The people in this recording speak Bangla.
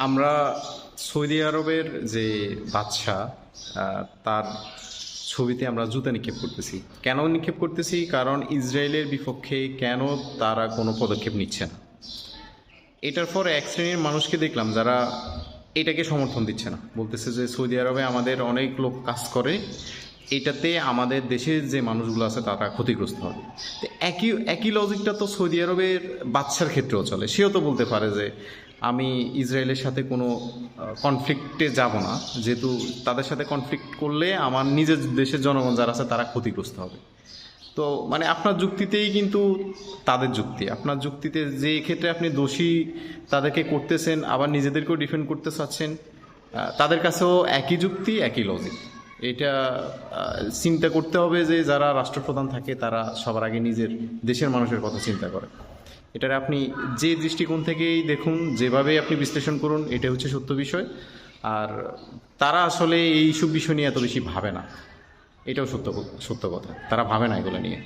আমরা সৌদি আরবের যে বাদশা তার ছবিতে আমরা জুতা নিক্ষেপ করতেছি। কেন নিক্ষেপ করতেছি? কারণ ইসরায়েলের বিপক্ষে কেন তারা কোনো পদক্ষেপ নিচ্ছে না। এটার পর এক শ্রেণীর মানুষকে দেখলাম যারা এটাকে সমর্থন দিচ্ছে না, বলতেছে যে সৌদি আরবে আমাদের অনেক লোক কাজ করে, এটাতে আমাদের দেশের যে মানুষগুলো আছে তারা ক্ষতিগ্রস্ত হবে। তো একই একই লজিকটা তো সৌদি আরবের বাদশার ক্ষেত্রেও চলে। সেও তো বলতে পারে যে আমি ইসরায়েলের সাথে কোনো কনফ্লিক্টে যাব না, যেহেতু তাদের সাথে কনফ্লিক্ট করলে আমার নিজের দেশের জনগণ যারা আছে তারা ক্ষতিগ্রস্ত হবে। তো মানে আপনার যুক্তিতেই কিন্তু তাদের যুক্তি, আপনার যুক্তিতে যে ক্ষেত্রে আপনি দোষী তাদেরকে করতেছেন, আবার নিজেদেরকেও ডিফেন্ড করতে চাচ্ছেন, তাদের কাছেও একই যুক্তি, একই লজিক। এটা চিন্তা করতে হবে যে যারা রাষ্ট্রপ্রধান থাকে তারা সবার আগে নিজের দেশের মানুষের কথা চিন্তা করে। এটার আপনি যে দৃষ্টিকোণ থেকেই দেখুন, যেভাবে আপনি বিশ্লেষণ করুন, এটা হচ্ছে সত্য বিষয়। আর তারা আসলে এইসব বিষয় নিয়ে এত বেশি ভাবে না, এটাও সত্য সত্য কথা। তারা ভাবে না এগুলো নিয়ে।